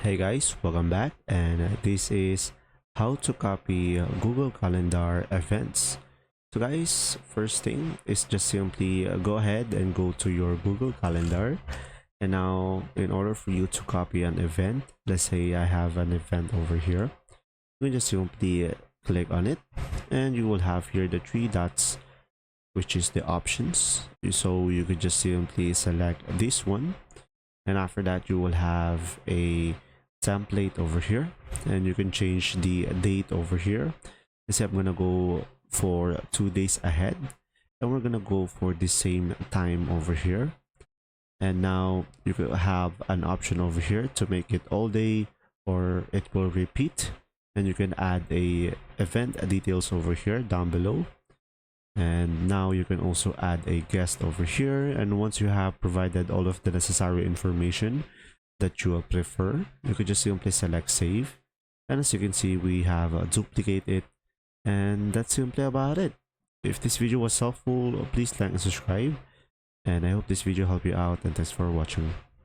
Hey guys, welcome back, and this is how to copy Google Calendar events. So guys, first thing is just simply go ahead and go to your Google Calendar. And now in order for you to copy an event, let's say I have an event over here, you can just simply click on it, and you will have here the three dots, which is the options. So you could just simply select this one, and after that you will have a template over here, and you can change the date over here. Let's say I'm gonna go for 2 days ahead, and we're gonna go for the same time over here. And now you could have an option over here to make it all day, or it will repeat, and you can add a event details over here down below. And now you can also add a guest over here, and once you have provided all of the necessary information that you will prefer, you could just simply select save, and as you can see, we have duplicated it, and that's simply about it. If this video was helpful, please like and subscribe, and I hope this video helped you out, and thanks for watching.